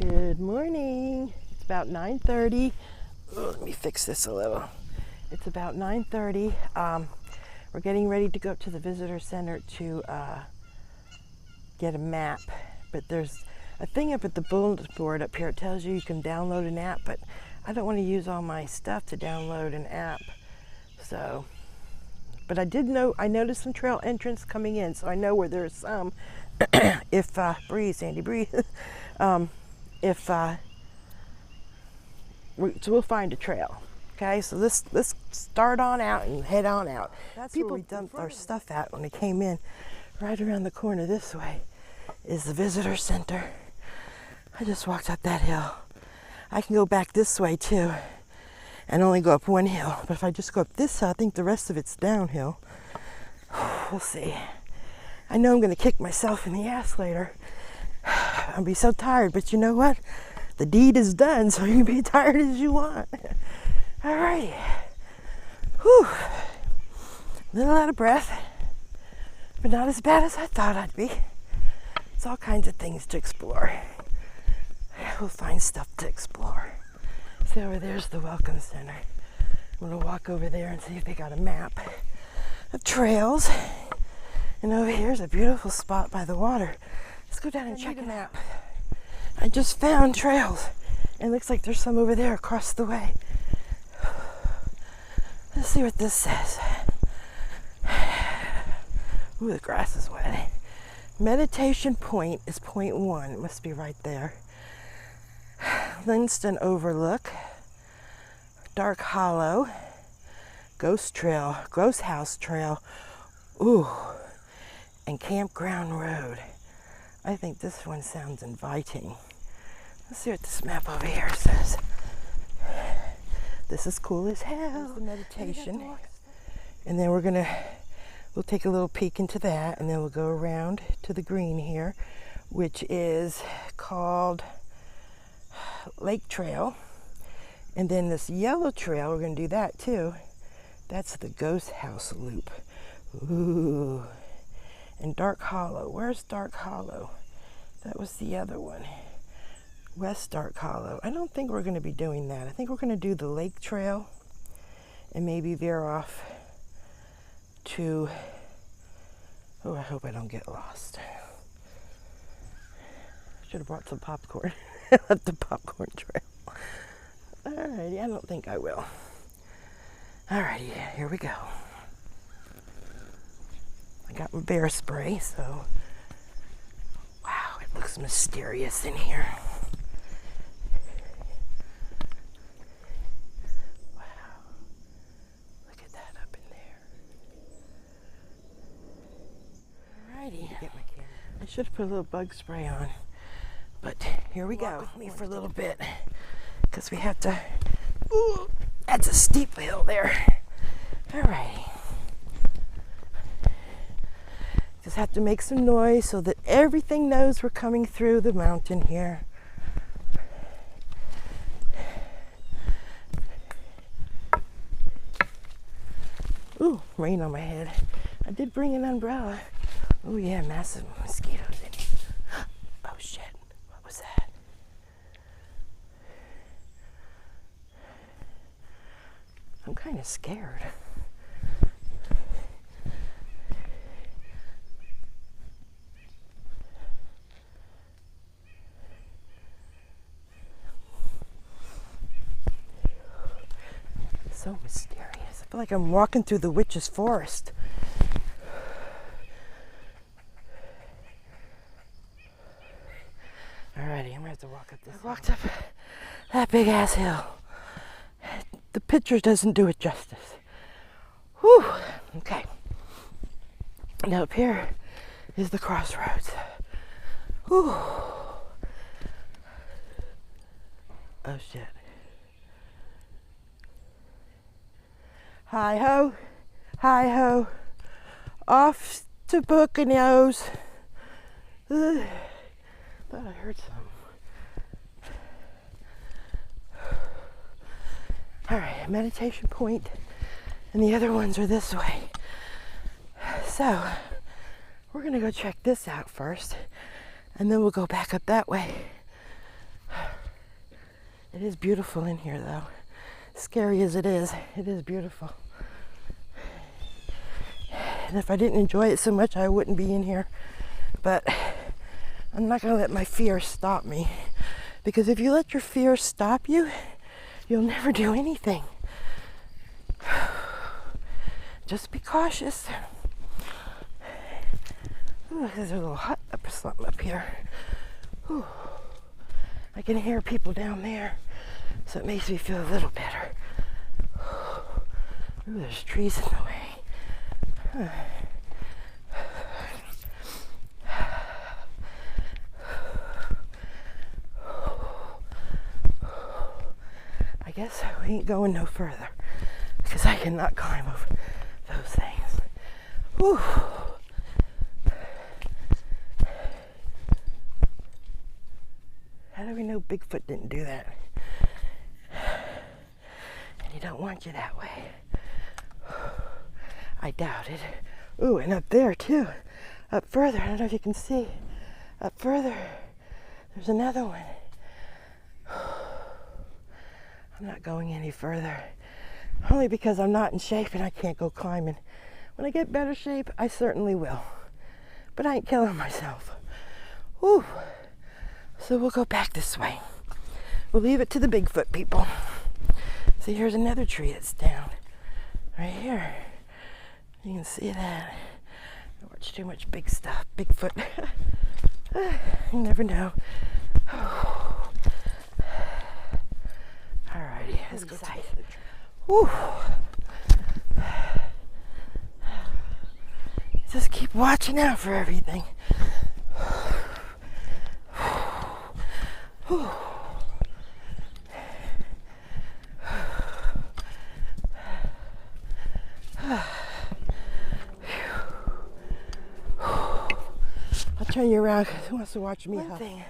Good morning. It's about 9:30. Let me fix this a little. It's about 9:30. We're getting ready to go up to the visitor center to get a map. But there's a thing up at the bulletin board up here. It tells you can download an app, but I don't want to use all my stuff to download an app. So, but I noticed some trail entrance coming in, so I know where there's some. If breathe, Sandy, breathe. So we'll find a trail. Okay, so let's start on out and head on out. That's people where we dumped our stuff at when we came in. Right around the corner this way is the visitor center. I just walked up that hill. I can go back this way too and only go up one hill. But if I just go up this hill, I think the rest of it's downhill. We'll see. I know I'm going to kick myself in the ass later. I'll be so tired, but you know what? The deed is done, so you can be tired as you want. Alrighty. Whew. A little out of breath, but not as bad as I thought I'd be. It's all kinds of things to explore. We'll find stuff to explore. See, over there's the Welcome Center. I'm gonna walk over there and see if they got a map of trails. And over here's a beautiful spot by the water. Let's go down and check it out. I just found trails. And it looks like there's some over there across the way. Let's see what this says. Ooh, the grass is wet. Meditation Point is point 1. It must be right there. Linston Overlook. Dark Hollow. Ghost Trail. Ghost House Trail. Ooh. And Campground Road. I think this one sounds inviting. Let's see what this map over here says. This is cool as hell. There's the meditation. And then we'll take a little peek into that, and then we'll go around to the green here, which is called Lake Trail. And then this yellow trail, we're gonna do that too. That's the Ghost House Loop. Ooh. And Dark Hollow. Where's Dark Hollow? That was the other one. West Dark Hollow. I don't think we're going to be doing that. I think we're going to do the Lake Trail and maybe veer off to... Oh, I hope I don't get lost. Should have brought some popcorn at the popcorn trail. Alrighty, I don't think I will. Alrighty, here we go. I got my bear spray, so wow, it looks mysterious in here. Wow, look at that up in there. Alrighty, get my camera. I should have put a little bug spray on, but here we go. With me for a little bit, because we have to. Ooh, that's a steep hill there. Alrighty. Just have to make some noise so that everything knows we're coming through the mountain here. Ooh, rain on my head. I did bring an umbrella. Oh yeah, massive mosquitoes in here. Oh shit, what was that? I'm kind of scared. So mysterious. I feel like I'm walking through the witch's forest. Alrighty, I'm gonna have to walk up this. I walked up that big ass hill. The picture doesn't do it justice. Whew. Okay. Now up here is the crossroads. Whew. Oh shit. Hi-ho, hi-ho, off to Poconos. Thought I heard some. All right, meditation point, and the other ones are this way. So, we're gonna go check this out first, and then we'll go back up that way. It is beautiful in here, though. Scary as it is beautiful. And if I didn't enjoy it so much, I wouldn't be in here. But I'm not going to let my fear stop me. Because if you let your fear stop you, you'll never do anything. Just be cautious. Ooh, there's a little hut up or something up here. Ooh. I can hear people down there, so it makes me feel a little better. Ooh, there's trees in the way. I guess we ain't going no further because I cannot climb over those things. Whew. How do we know Bigfoot didn't do that? And he don't want you that way. I doubt it. Ooh, and up there too. Up further, I don't know if you can see. Up further, there's another one. I'm not going any further. Only because I'm not in shape and I can't go climbing. When I get better shape, I certainly will. But I ain't killing myself. Whew. So we'll go back this way. We'll leave it to the Bigfoot people. See, here's another tree that's down. Right here. You can see that. I watch too much big stuff. Bigfoot. You never know. Alrighty, let's go inside. Whew. Just keep watching out for everything. Whew. I'll turn you around because who wants to watch me? One thing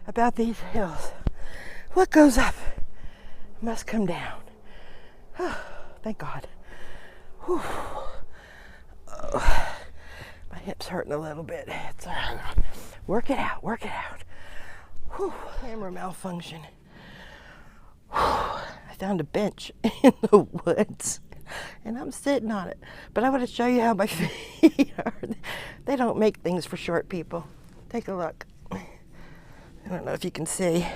about these hills, what goes up must come down. Thank God. Whew. Oh, my hip's hurting a little bit. It's all right. Work it out, work it out. Whew. Camera malfunction. Whew. I found a bench in the woods and I'm sitting on it. But I want to show you how my feet are. They don't make things for short people. Take a look. I don't know if you can see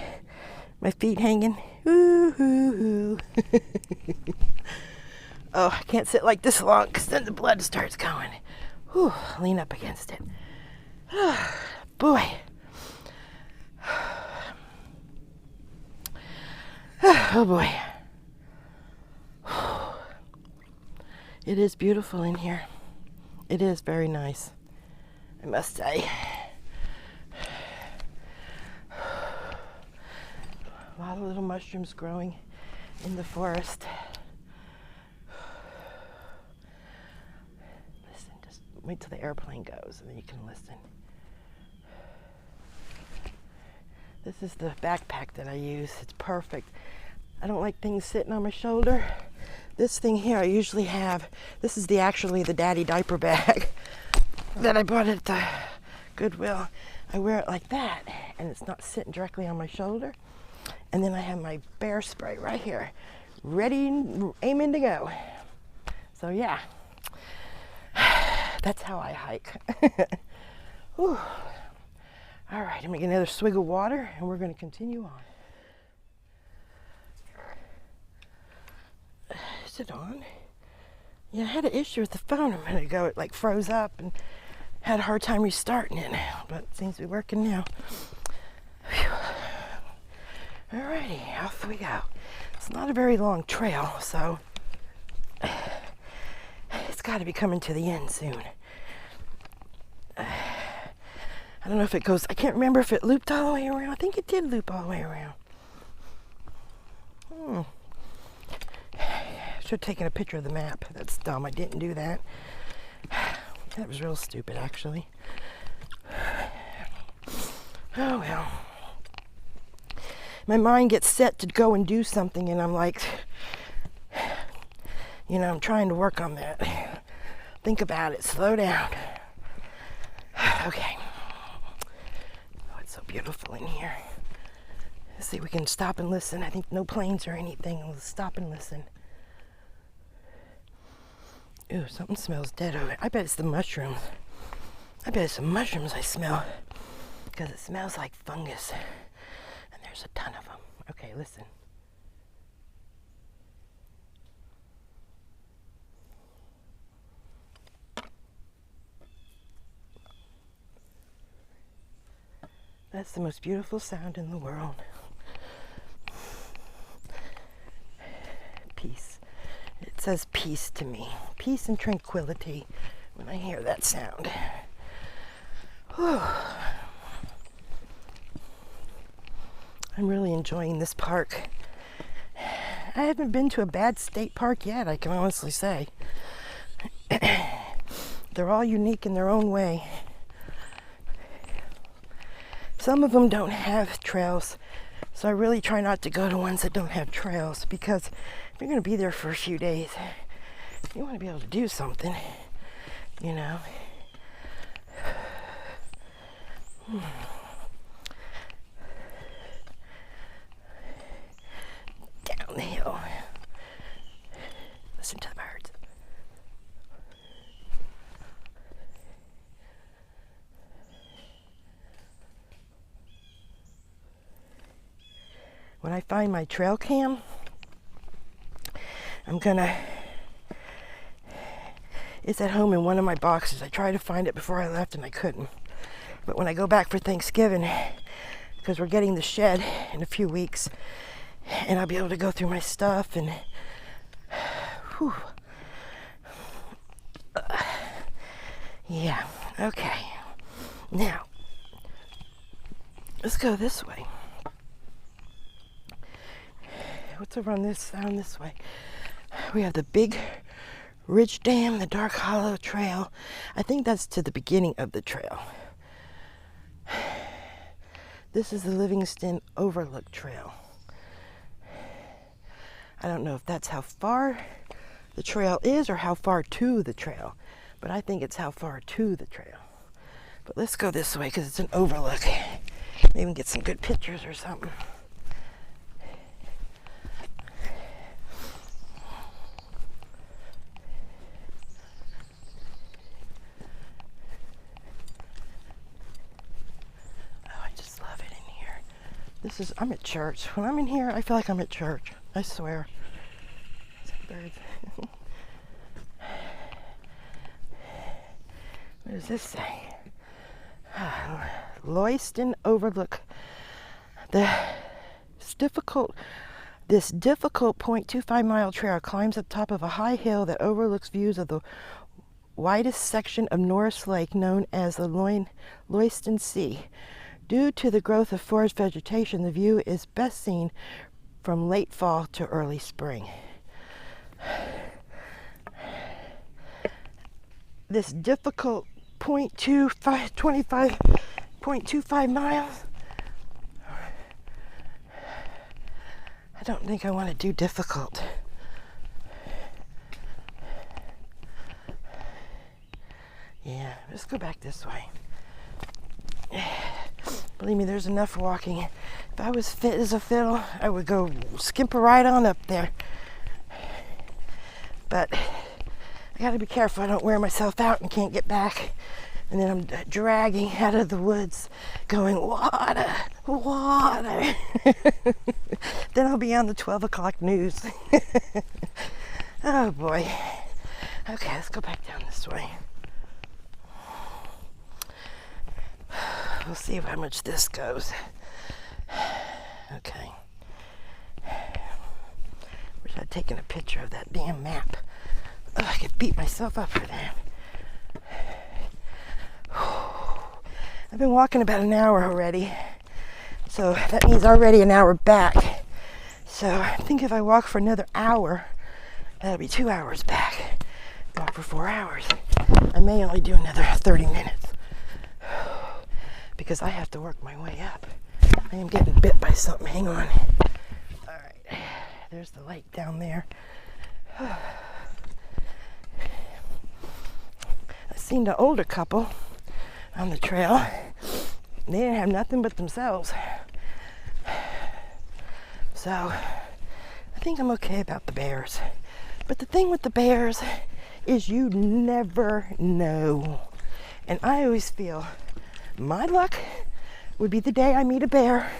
my feet hanging. Ooh. Oh, I can't sit like this long because then the blood starts going. Whew. Lean up against it. Boy. Oh boy. It is beautiful in here. It is very nice, I must say. A lot of little mushrooms growing in the forest. Listen, just wait till the airplane goes and then you can listen. This is the backpack that I use. It's perfect. I don't like things sitting on my shoulder. This thing here I usually have. This is actually the daddy diaper bag that I bought at the Goodwill. I wear it like that and it's not sitting directly on my shoulder. And then I have my bear spray right here, ready, aiming to go. So yeah, that's how I hike. Whew. All right, I'm gonna get another swig of water and we're gonna continue on. Is it on? Yeah, I had an issue with the phone a minute ago. It like froze up and had a hard time restarting it, but it seems to be working now. Whew. Alrighty, off we go. It's not a very long trail, so it's got to be coming to the end soon. I don't know if it goes, I can't remember if it looped all the way around. I think it did loop all the way around. Should have taken a picture of the map. That's dumb, I didn't do that. That was real stupid, actually. Oh well. My mind gets set to go and do something and I'm like, you know, I'm trying to work on that. Think about it, slow down. Okay. Oh, it's so beautiful in here. Let's see, we can stop and listen. I think no planes or anything. We'll stop and listen. Ooh, something smells dead over there. I bet it's the mushrooms. I bet it's the mushrooms I smell. Because it smells like fungus. And there's a ton of them. Okay, listen. That's the most beautiful sound in the world. Peace. It says peace to me. Peace and tranquility when I hear that sound. Whew. I'm really enjoying this park. I haven't been to a bad state park yet, I can honestly say. They're all unique in their own way. Some of them don't have trails, so I really try not to go to ones that don't have trails, because if you're going to be there for a few days, you want to be able to do something, you know. Down the hill. Listen to the birds. When I find my trail cam, it's at home in one of my boxes. I tried to find it before I left and I couldn't. But when I go back for Thanksgiving, because we're getting the shed in a few weeks, and I'll be able to go through my stuff and whew. Yeah, okay. Now, let's go this way. What's over on this way? We have the Big Ridge Dam, the Dark Hollow Trail. I think that's to the beginning of the trail. This is the Livingston Overlook Trail. I don't know if that's how far the trail is or how far to the trail, but I think it's how far to the trail. But let's go this way because it's an overlook. Maybe we can get some good pictures or something. I'm at church. When I'm in here, I feel like I'm at church. I swear. Birds. What does this say? Lewiston Overlook. This difficult 0.25-mile trail climbs up top of a high hill that overlooks views of the widest section of Norris Lake, known as the Lewiston Sea. Due to the growth of forest vegetation, the view is best seen from late fall to early spring. This difficult 0.25 miles. I don't think I want to do difficult. Yeah, let's go back this way. Believe me, there's enough walking. If I was fit as a fiddle, I would go skimper right on up there. But I gotta be careful I don't wear myself out and can't get back. And then I'm dragging out of the woods, going, water, water. Then I'll be on the 12 o'clock news. Oh boy. Okay, let's go back down this way. We'll see how much this goes. Okay. Wish I'd taken a picture of that damn map. I could beat myself up for that. I've been walking about an hour already, so that means already an hour back. So I think if I walk for another hour, that'll be 2 hours back. Walk for 4 hours. I may only do another 30 minutes because I have to work my way up. I am getting bit by something. Hang on. All right, there's the lake down there. I seen an older couple on the trail. They didn't have nothing but themselves. So I think I'm okay about the bears. But the thing with the bears is you never know. And I always feel my luck would be the day I meet a bear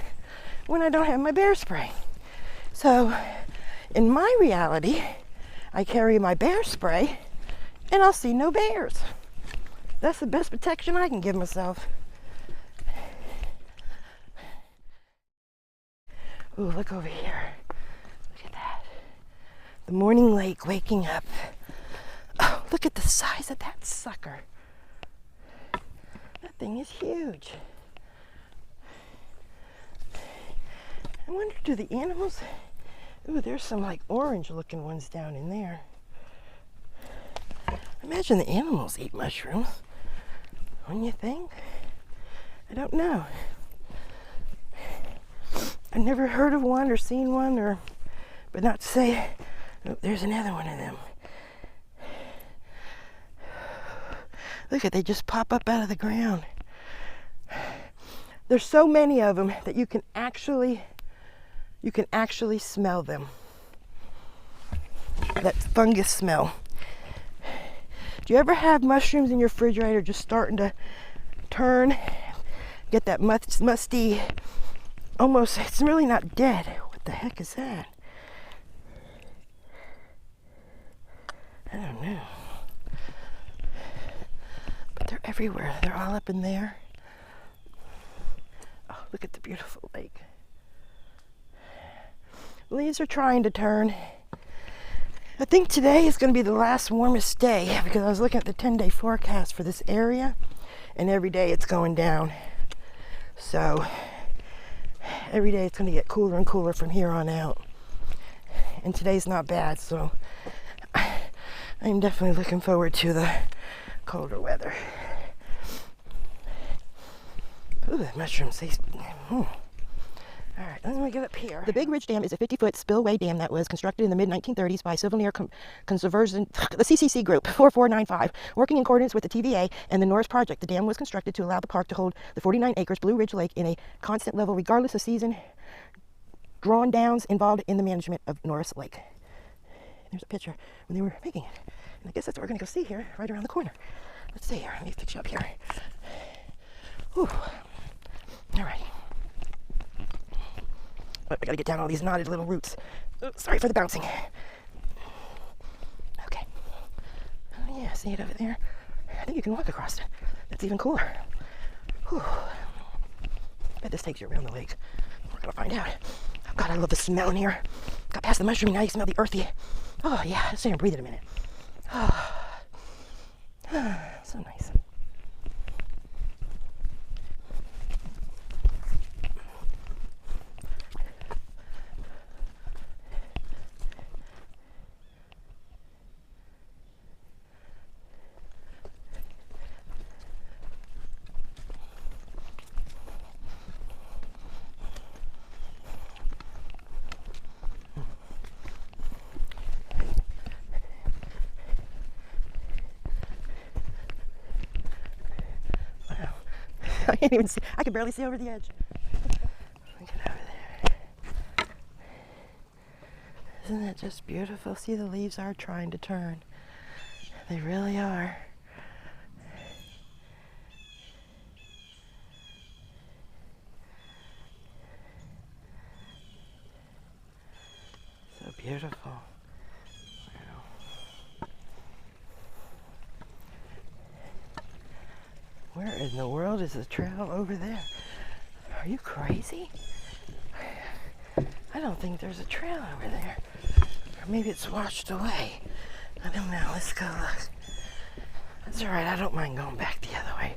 when I don't have my bear spray. So in my reality, I carry my bear spray and I'll see no bears. That's the best protection I can give myself. Ooh, look over here. Look at that. The morning lake waking up. Oh, look at the size of that sucker. That thing is huge. I wonder, do the animals... Ooh, there's some like orange looking ones down in there. Imagine the animals eat mushrooms. Wouldn't you think? I don't know. I've never heard of one or seen one, but not to say, oh, there's another one of them. Look at, they just pop up out of the ground. There's so many of them that you can actually smell them. That fungus smell. Do you ever have mushrooms in your refrigerator just starting to turn, get that musty, almost, it's really not dead. What the heck is that? I don't know. But they're everywhere. They're all up in there. Oh, look at the beautiful lake. Leaves are trying to turn. I think today is going to be the last warmest day because I was looking at the 10-day forecast for this area and every day it's going down. So every day it's going to get cooler and cooler from here on out. And today's not bad, so I'm definitely looking forward to the colder weather. Ooh, the mushrooms, All right, let me get up here. The Big Ridge Dam is a 50-foot spillway dam that was constructed in the mid-1930s by Sylvanere Conservation, the CCC Group 4495, working in coordinates with the TVA and the Norris Project. The dam was constructed to allow the park to hold the 49 acres Blue Ridge Lake in a constant level, regardless of season. Drawn downs involved in the management of Norris Lake. There's a picture when they were making it, and I guess that's what we're going to go see here, right around the corner. Let's see here. Let me fix you up here. Whew. All right. But I gotta get down all these knotted little roots. Oh, sorry for the bouncing. Okay. Oh yeah, see it over there? I think you can walk across it. That's even cooler. Whew. I bet this takes you around the lake. We're gonna find out. Oh God, I love the smell in here. Got past the mushroom, now you smell the earthy. Oh yeah, let's sit here and breathe it a minute. Oh. So nice. I can't even see. I can barely see over the edge. Look at over there. Isn't that just beautiful? See, the leaves are trying to turn. They really are. So beautiful. Where in the world is the trail over there? Are you crazy? I don't think there's a trail over there. Or maybe it's washed away. I don't know. Let's go look. That's all right. I don't mind going back the other way.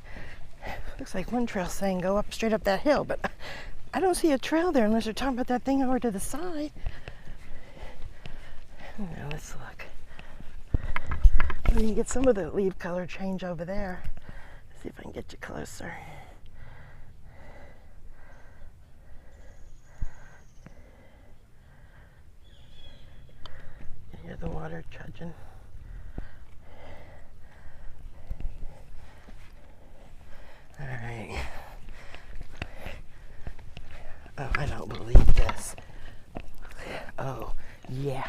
Looks like one trail saying go up straight up that hill, but I don't see a trail there unless you're talking about that thing over to the side. Now let's look. We can get some of the leaf color change over there. See if I can get you closer. You hear the water trudging. All right. Oh, I don't believe this. oh, yeah.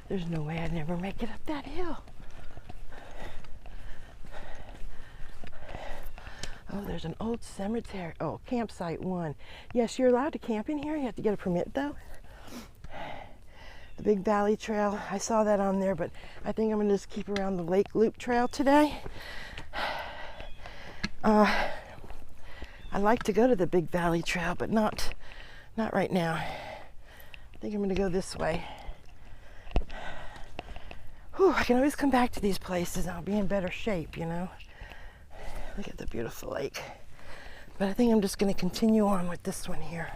There's no way I'd never make it up that hill. Oh, there's an old cemetery. Oh, campsite 1. Yes, you're allowed to camp in here. You have to get a permit, though. The Big Valley Trail. I saw that on there, but I think I'm going to just keep around the Lake Loop Trail today. I'd like to go to the Big Valley Trail, but not right now. I think I'm going to go this way. Whew, I can always come back to these places and I'll be in better shape, you know. Look at the beautiful lake. But I think I'm just going to continue on with this one here.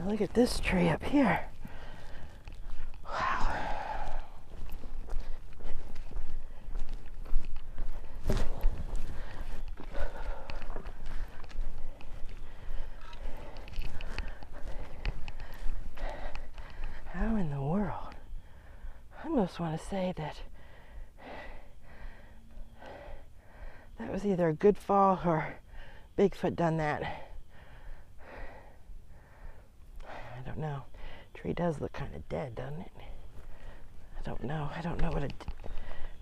Look at this tree up here. Wow. How in the world? I almost want to say that was either a good fall or Bigfoot done that. I don't know. Tree does look kind of dead, doesn't it? I don't know. I don't know what a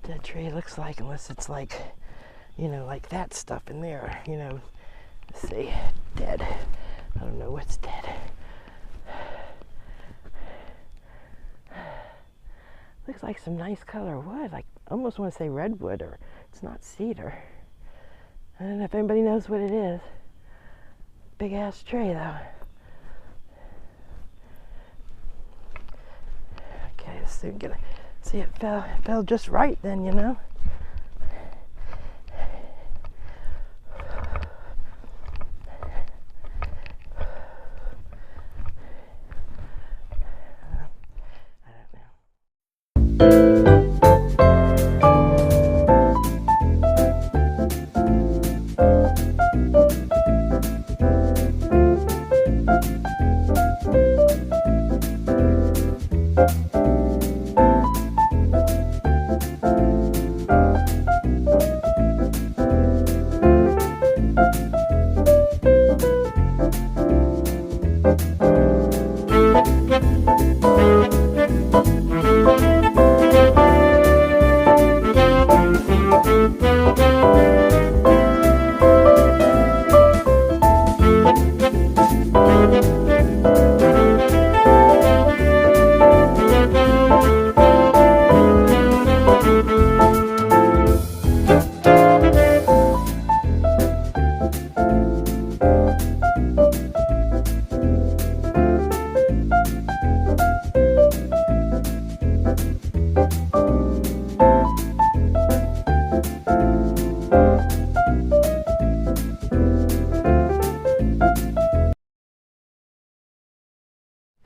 dead tree looks like unless it's like, you know, like that stuff in there, you know. Let's see. Dead. I don't know what's dead. Looks like some nice color wood. Like, I almost want to say redwood, or it's not cedar. I don't know if anybody knows what it is. Big ass tree though. Okay, so I'm gonna see it fell just right then, you know.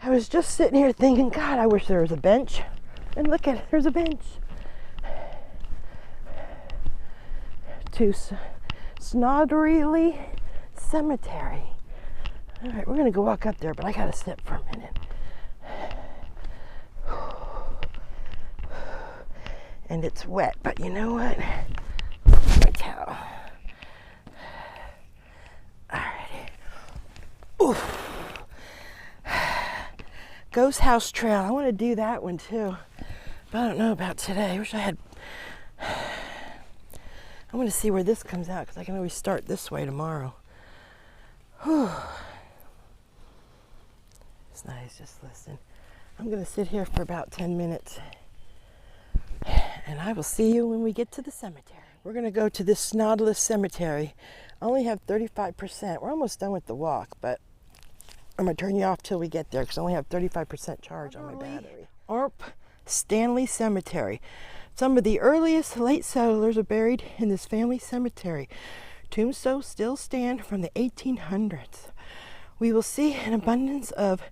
I was just sitting here thinking, God, I wish there was a bench. And look at it, there's a bench. To Snodderly Cemetery. All right, we're gonna go walk up there, but I gotta sit for a minute. And it's wet, but you know what? My towel. All right. Oof. Ghost House Trail. I want to do that one too, but I don't know about today. I wish I had. I want to see where this comes out because I can always start this way tomorrow. Whew. It's nice, just listen. I'm going to sit here for about 10 minutes and I will see you when we get to the cemetery. We're going to go to this Nautilus Cemetery. I only have 35%. We're almost done with the walk, but I'm going to turn you off till we get there because I only have 35% charge on my battery. Arp Stanley Cemetery. Some of the earliest late settlers are buried in this family cemetery. Tombstones still stand from the 1800s. We will see an abundance of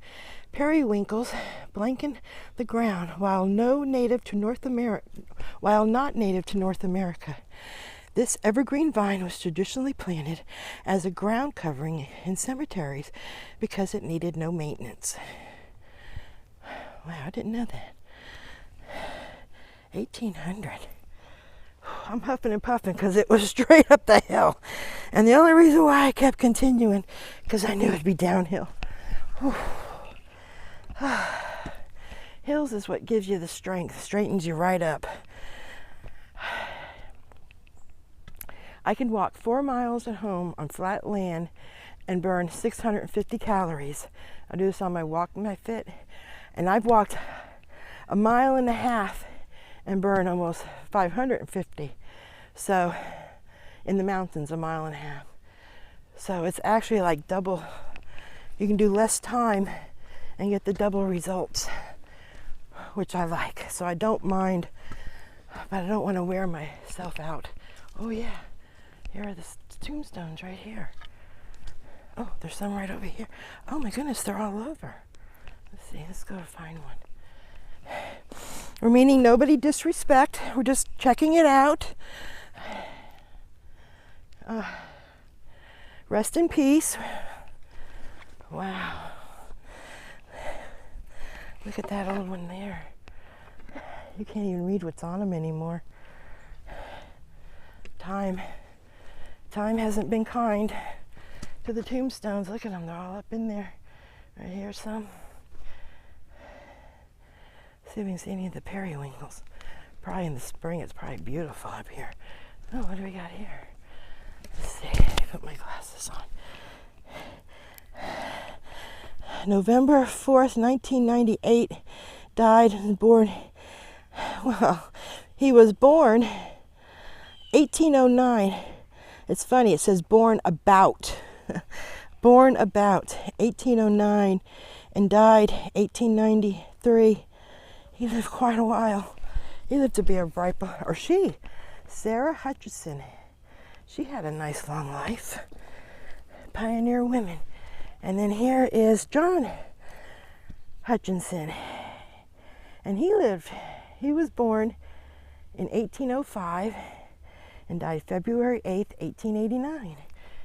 periwinkles blanket the ground while not native to North America. This evergreen vine was traditionally planted as a ground covering in cemeteries because it needed no maintenance. Wow, I didn't know that. 1800. I'm huffing and puffing because it was straight up the hill. And the only reason why I kept continuing, because I knew it'd be downhill. Hills is what gives you the strength, straightens you right up. I can walk 4 miles at home on flat land and burn 650 calories. I do this on my Walk My Fit, and I've walked 1.5 miles and burn almost 550. So in the mountains, 1.5 miles. So it's actually like double. You can do less time and get the double results, which I like. So I don't mind, but I don't want to wear myself out. Oh yeah, here are the tombstones right here. Oh, there's some right over here. Oh my goodness, they're all over. Let's see, let's go find one. We're meaning nobody disrespect. We're just checking it out. Rest in peace. Wow. Look at that old one there. You can't even read what's on them anymore. Time hasn't been kind to the tombstones. Look at them, they're all up in there. Right here some. See if we can see any of the periwinkles. Probably in the spring, it's probably beautiful up here. Oh, what do we got here? Let's see, let me put my glasses on. November 4th, 1998, died and born, well, he was born 1809. It's funny, it says born about. Born about 1809 and died 1893. He lived quite a while. He lived to be a ripe, or she, Sarah Hutchinson. She had a nice long life. Pioneer women. And then here is John Hutchinson. And he was born in 1805 and died February 8th, 1889.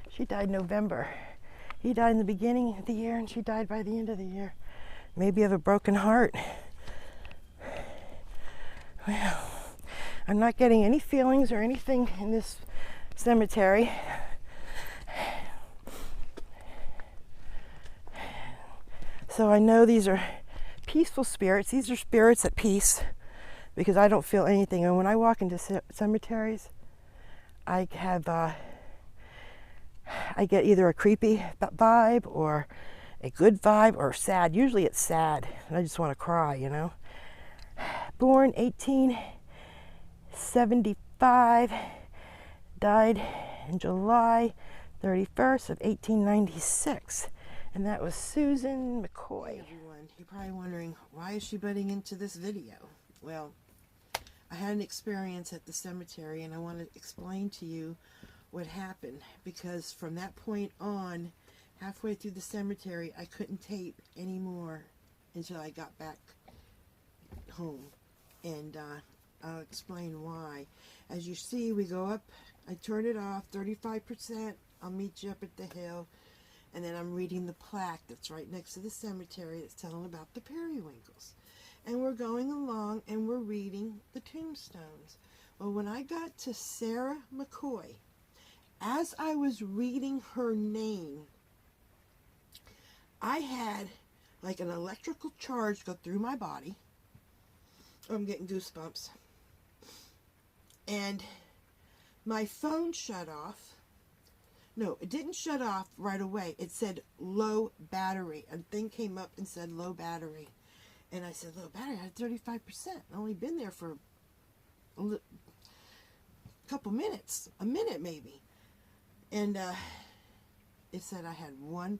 She died November. He died in the beginning of the year and she died by the end of the year. Maybe of a broken heart. Well, I'm not getting any feelings or anything in this cemetery. So I know these are peaceful spirits. These are spirits at peace because I don't feel anything. And when I walk into cemeteries, I get either a creepy vibe or a good vibe or sad. Usually it's sad and I just want to cry, you know. Born 1875, died in July 31st of 1896. And that was Susan McCoy. Hey everyone, you're probably wondering, why is she butting into this video? Well, I had an experience at the cemetery and I want to explain to you what happened, because from that point on, halfway through the cemetery, I couldn't tape anymore until I got back home. And I'll explain why. As you see, we go up, I turn it off, 35%, I'll meet you up at the hill. And then I'm reading the plaque that's right next to the cemetery that's telling about the periwinkles. And we're going along and we're reading the tombstones. Well, when I got to Sarah McCoy, as I was reading her name, I had like an electrical charge go through my body. Oh, I'm getting goosebumps. And my phone shut off. No, it didn't shut off right away. It said low battery. A thing came up and said low battery. And I said, low battery? I had 35%. I've only been there for a couple minutes. A minute maybe. And it said I had 1%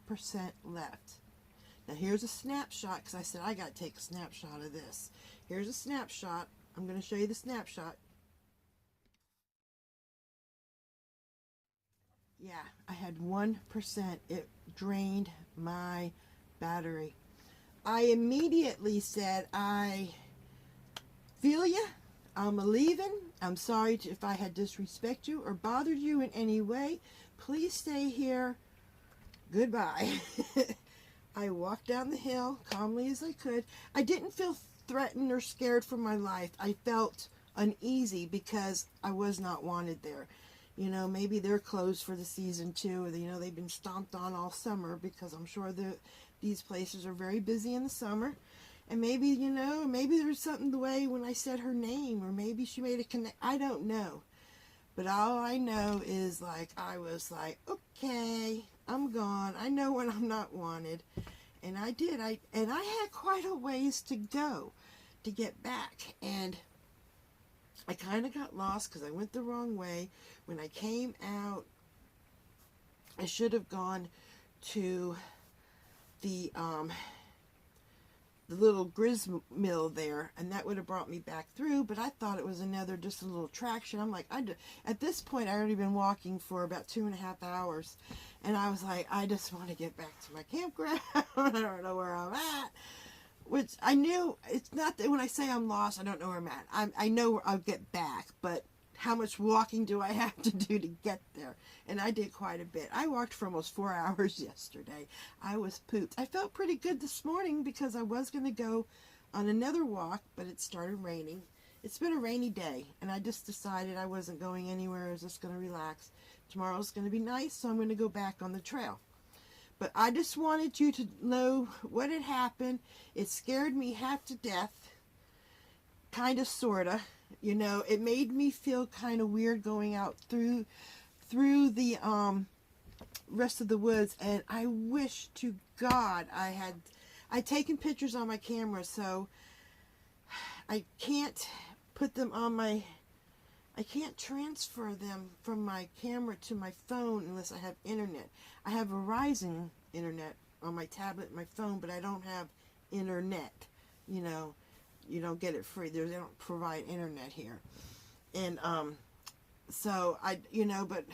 left. Now here's a snapshot, because I said I got to take a snapshot of this. Here's a snapshot. I'm going to show you the snapshot. Yeah, I had 1%. It drained my battery. I immediately said, I feel you. I'm a-leaving. I'm sorry if I had disrespect you or bothered you in any way. Please stay here. Goodbye. I walked down the hill calmly as I could. I didn't feel threatened or scared for my life. I felt uneasy because I was not wanted there. You know, maybe they're closed for the season too. Or, you know, they've been stomped on all summer, because I'm sure these places are very busy in the summer. And maybe, you know, maybe there's something the way when I said her name, or maybe she made a connect. I don't know. But all I know is, like, I was like, okay, I'm gone. I know when I'm not wanted. And I did. And I had quite a ways to go to get back. And I kind of got lost because I went the wrong way. When I came out, I should have gone to the little grist mill there, and that would have brought me back through, but I thought it was just a little attraction. I'm like, at this point, I already been walking for about 2.5 hours, and I was like, I just want to get back to my campground. I don't know where I'm at, which I knew. It's not that when I say I'm lost, I don't know where I'm at. I know I'll get back, but how much walking do I have to do to get there? And I did quite a bit. I walked for almost 4 hours yesterday. I was pooped. I felt pretty good this morning because I was going to go on another walk, but it started raining. It's been a rainy day, and I just decided I wasn't going anywhere. I was just going to relax. Tomorrow's going to be nice, so I'm going to go back on the trail. But I just wanted you to know what had happened. It scared me half to death. Kind of, sort of. You know, it made me feel kind of weird going out through the rest of the woods, and I wish to God I'd taken pictures on my camera, so I can't put them on I can't transfer them from my camera to my phone unless I have internet. I have Verizon internet on my tablet and my phone, but I don't have internet. You know, you don't get it free. They don't provide internet here. And so but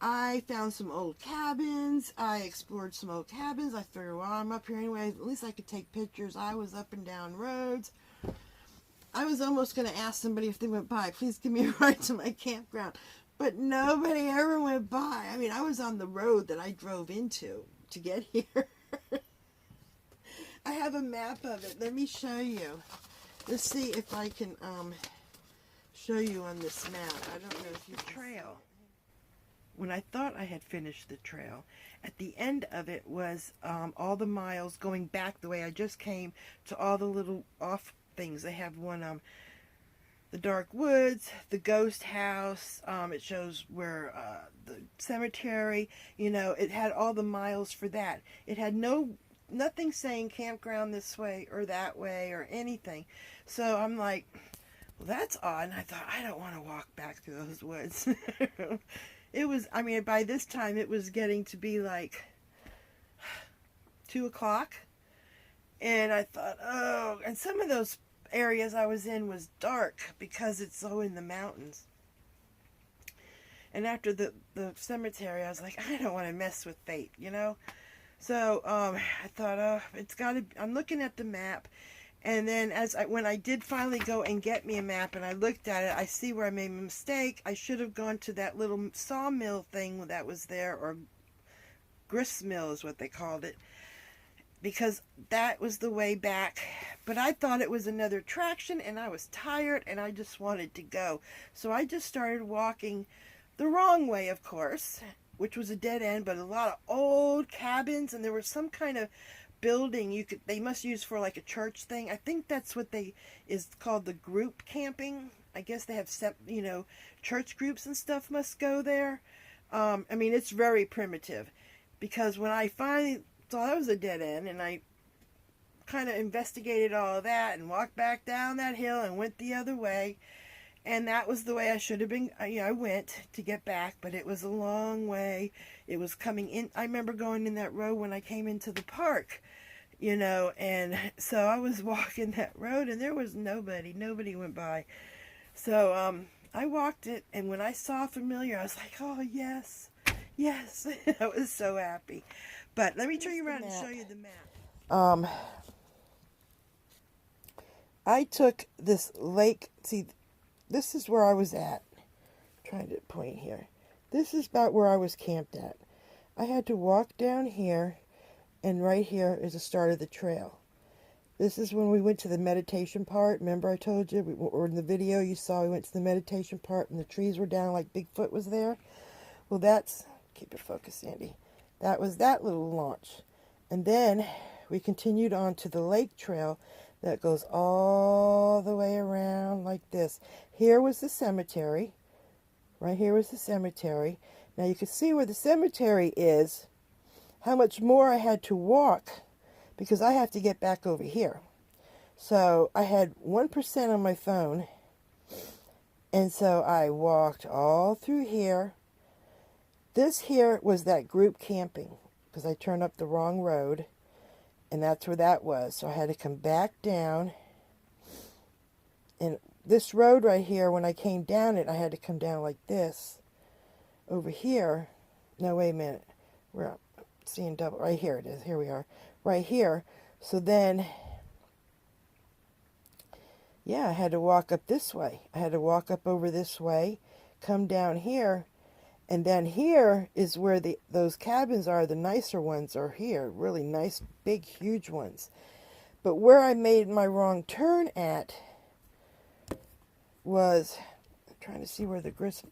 I found some old cabins. I explored some old cabins. I figured, well, I'm up here anyway. At least I could take pictures. I was up and down roads. I was almost going to ask somebody if they went by, please give me a ride to my campground. But nobody ever went by. I mean, I was on the road that I drove into to get here. I have a map of it. Let me show you. Let's see if I can show you on this map. I don't know if you can trail. When I thought I had finished the trail, at the end of it was all the miles going back the way I just came to all the little off things. They have one, the Dark Woods, the Ghost House. It shows where the cemetery. You know, it had all the miles for that. It had nothing saying campground this way or that way or anything. So I'm like, well, that's odd. And I thought, I don't want to walk back through those woods. It was, I mean, by this time it was getting to be like 2 o'clock. And I thought, oh, and some of those areas I was in was dark because it's so in the mountains. And after the cemetery, I was like, I don't want to mess with fate, you know? So I thought, oh, it's got to, I'm looking at the map. And then when I did finally go and get me a map and I looked at it, I see where I made a mistake. I should have gone to that little sawmill thing that was there, or grist mill is what they called it, because that was the way back. But I thought it was another attraction, and I was tired and I just wanted to go. So I just started walking the wrong way, of course, which was a dead end, but a lot of old cabins, and there was some kind of building they must use for like a church thing. I think that's what is called the group camping. I guess they have church groups and stuff must go there. I mean, it's very primitive, because when I finally thought it was a dead end, and I kind of investigated all of that and walked back down that hill and went the other way, and that was the way I should have been. I went to get back, but it was a long way. It was coming in. I remember going in that road when I came into the park, and so I was walking that road, and there was nobody went by. So I walked it, and when I saw familiar, I was like, oh yes, yes. I was so happy. But let me turn you around and show you the map. I took this lake. See, this is where I was at. I'm trying to point here. This is about where I was camped at. I had to walk down here, and right here is the start of the trail. This is when we went to the meditation part. Remember I told you, or in the video you saw, we went to the meditation part and the trees were down like Bigfoot was there. Well, keep it focused, Sandy. That was that little launch. And then we continued on to the lake trail that goes all the way around like this. Here was the cemetery. Right here was the cemetery. Now you can see where the cemetery is, how much more I had to walk, because I have to get back over here. So I had 1% on my phone, and so I walked all through here. This here was that group camping, because I turned up the wrong road, and that's where that was. So I had to come back down, and this road right here, when I came down it, I had to come down like this. Over here, no, wait a minute, we're seeing double, right here it is, here we are, right here. So then, yeah, I had to walk up this way. I had to walk up over this way, come down here, and then here is where those cabins are. The nicer ones are here, really nice, big, huge ones. But where I made my wrong turn at was, I'm trying to see where the grist,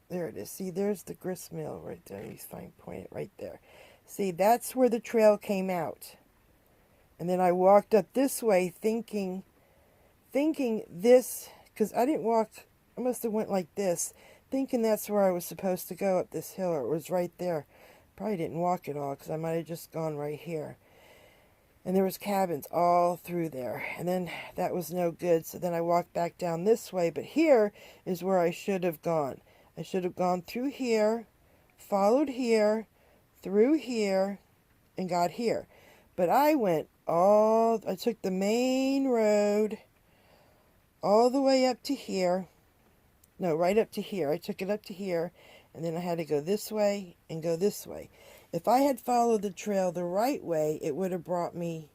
there it is. See, there's the grist mill right there. You find point it right there. See, that's where the trail came out. And then I walked up this way thinking this, because I didn't walk, I must have went like this, thinking that's where I was supposed to go up this hill, or it was right there. Probably didn't walk at all, because I might have just gone right here. And there was cabins all through there. And then that was no good, so then I walked back down this way. But here is where I should have gone. I should have gone through here, followed here, through here, and got here. But I took the main road all the way up to here. No, right up to here. I took it up to here, and then I had to go this way and go this way. If I had followed the trail the right way, it would have brought me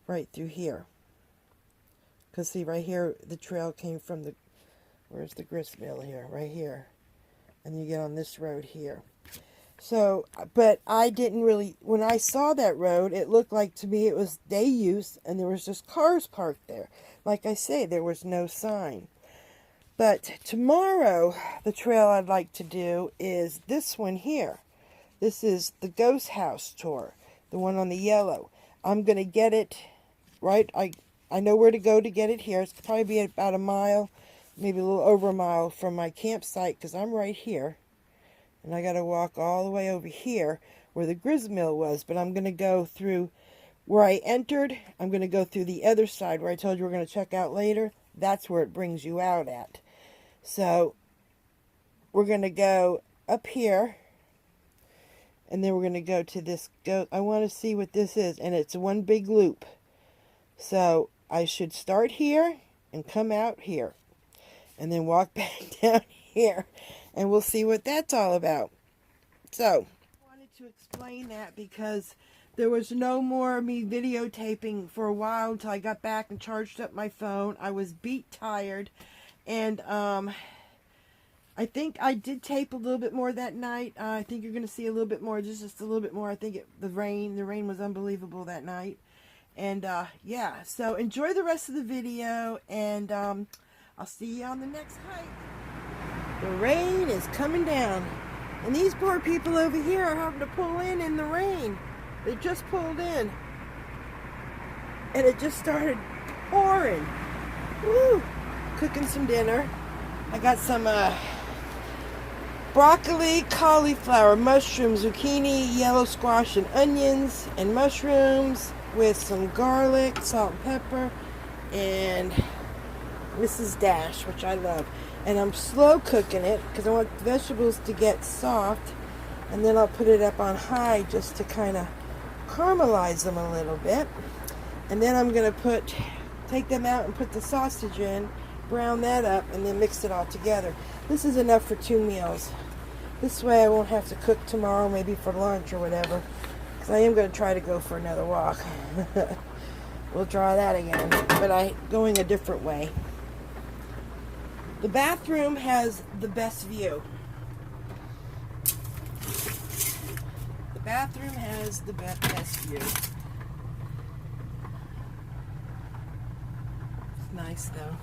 right through here. Because see, right here, the trail came from where's the grist mill here? Right here. And you get on this road here. So, but I didn't really, when I saw that road, it looked like to me it was day use, and there was just cars parked there. Like I say, there was no sign. But tomorrow, the trail I'd like to do is this one here. This is the Ghost House tour, the one on the yellow. I'm going to get it right. I know where to go to get it here. It's probably be about a mile, maybe a little over a mile from my campsite, because I'm right here. And I got to walk all the way over here where the grist mill was. But I'm going to go through where I entered. I'm going to go through the other side where I told you we're going to check out later. That's where it brings you out at. So we're going to go up here. And then we're going to go to this. I want to see what this is. And it's one big loop. So I should start here and come out here. And then walk back down here. And we'll see what that's all about. So, I wanted to explain that because there was no more of me videotaping for a while until I got back and charged up my phone. I was beat tired. And I think I did tape a little bit more that night. I think you're going to see a little bit more, just a little bit more. I think the rain was unbelievable that night. And yeah, so enjoy the rest of the video. And I'll see you on the next hike. The rain is coming down, and these poor people over here are having to pull in the rain. They just pulled in. and it just started pouring. Woo! Cooking some dinner. I got some broccoli, cauliflower, mushrooms, zucchini, yellow squash, and onions, and mushrooms with some garlic, salt and pepper, and Mrs. Dash, which I love. And I'm slow cooking it because I want the vegetables to get soft, and then I'll put it up on high just to kind of caramelize them a little bit. And then I'm going to take them out and put the sausage in, brown that up, and then mix it all together. This is enough for 2 meals. This way I won't have to cook tomorrow, maybe for lunch or whatever, because I am going to try to go for another walk. We'll try that again, but I'm going a different way. The bathroom has the best view. The bathroom has the best view. It's nice though.